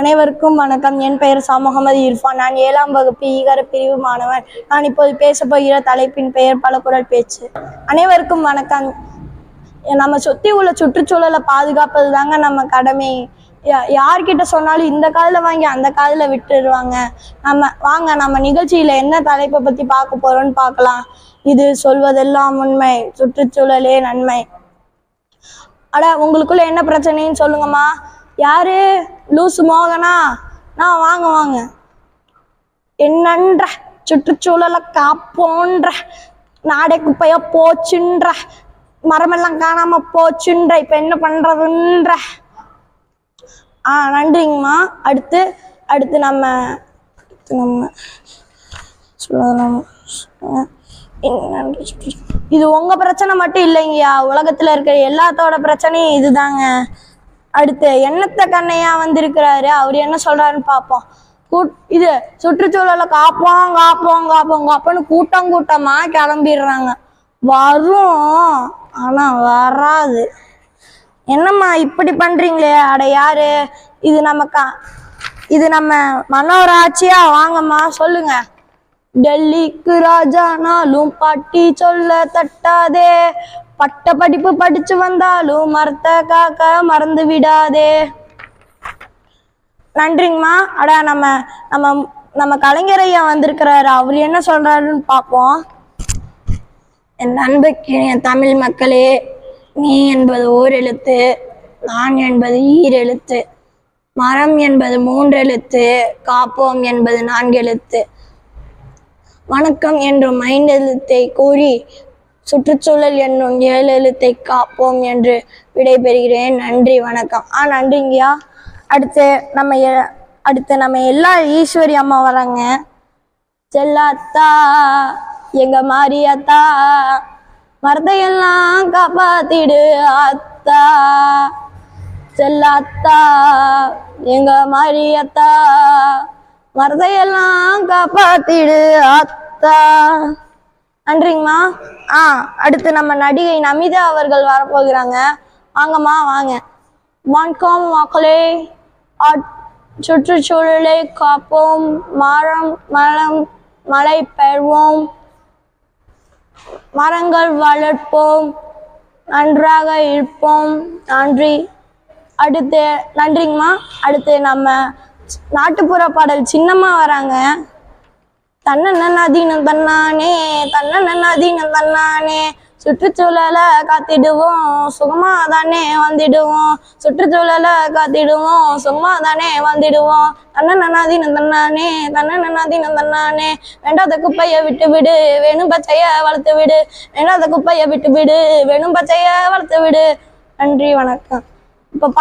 அனைவருக்கும் வணக்கம். என் பெயர் முகமது இர்ஃபான். நான் 7ஆம் வகுப்பு ஈகர பிரிவு மாணவன். நான் இப்போது பேசப்போகிற தலைப்பின் பெயர் பலகுரல் பேச்சு. அனைவருக்கும் வணக்கம். நம்ம சுற்றி உள்ள சுற்றுச்சூழலை பாதுகாப்பது தாங்க நம்ம கடமை. யார்கிட்ட சொன்னாலும் இந்த காதில் வாங்கி அந்த காதில் விட்டுடுவாங்க. நம்ம நிகழ்ச்சியில் என்ன தலைப்பை பற்றி பார்க்க போகிறோன்னு பார்க்கலாம். இது சொல்வதெல்லாம் உண்மை, சுற்றுச்சூழலே நன்மை. உங்களுக்குள்ள என்ன பிரச்சனைன்னு சொல்லுங்கம்மா. யாரு? லூசு மோகனா? நான் வாங்க. என்னன்ற சுற்றுச்சூழலை காப்போன்ற, நாடே குப்பையா போச்சுன்ற, மரமெல்லாம் காணாம போச்சுன்ற, இப்ப என்ன பண்றதுன்ற. நன்றிங்கம்மா. அடுத்து நம்ம இது உங்க பிரச்சனை மட்டும் இல்லைங்கய்யா, உலகத்துல இருக்கிற எல்லாத்தோட பிரச்சனையும் இதுதாங்க. அடுத்து எண்ணத்தை கண்ணையா வந்திருக்கிறாரு, அவர் என்ன சொல்றாருன்னு பார்ப்போம். இது சுற்றுச்சூழலை காப்போன்னு கூட்டமா கிளம்பிடுறாங்க. வரும், ஆனா வராது. என்னம்மா இப்படி பண்றீங்களே? யாரு இது? நம்ம மனோராட்சியா? வாங்கம்மா சொல்லுங்க. டெல்லிக்கு ராஜானாலும் பாட்டி சொல்ல தட்டாதே, பட்ட படிப்பு படிச்சு வந்தாலும் மரத்தை காக்க மறந்து விடாதே. நன்றிங்கம்மா. நம்ம கலைஞரையா வந்திருக்கிறாரு, அவர் என்ன சொல்றாருன்னு பார்ப்போம். என் அன்புக்கு என் தமிழ் மக்களே, நீ என்பது ஓர் எழுத்து, நான் என்பது ஈரெழுத்து, மரம் என்பது 3 எழுத்து, காப்போம் என்பது 4 எழுத்து, வணக்கம் என்றும் 5 எழுத்தை கூறி சுற்றுச்சூழல் என்னும் 7 எழுத்தை காப்போம் என்று விடைபெறுகிறேன். நன்றி, வணக்கம். நன்றிங்கய்யா. அடுத்து நம்ம எல்லா ஈஸ்வரி அம்மா வராங்க. செல்லாத்தா எங்க மாரியாத்தா, மரத்தையெல்லாம் காப்பாத்திடு அத்தா. செல்லாத்தா எங்க மாரியாத்தா, மரத்தையெல்லாம் காப்பாத்திடு அத்தா. நன்றிங்கம்மா. அடுத்து நம்ம நடிகை நமிதா அவர்கள் வரப்போகிறாங்க. வாங்கம்மா, வாங்க. வணக்கம் மக்களே. சுற்றுச்சூழலை காப்போம், மழை பெறுவோம், மரங்கள் வளர்ப்போம், நன்றாக இருப்போம். நன்றி. நன்றிங்கம்மா. அடுத்து நம்ம நாட்டுப்புற பாடல் சின்னம்மா வராங்க. தன்னதினம் தன்னானே, சுற்றுச்சூழலை காத்திடுவோம், சுகமா தானே வந்துடுவோம். சுற்றுச்சூழலை காத்திடுவோம், சுகமா தானே வந்துடுவோம். தன்னதினம் தன்னானே, வேண்டாத குப்பையை விட்டு விடு, வேணும் பச்சைய வளர்த்து விடு. வேண்டாத குப்பையை விட்டு விடு, வேணும் பச்சைய வளர்த்து விடு. நன்றி, வணக்கம். இப்ப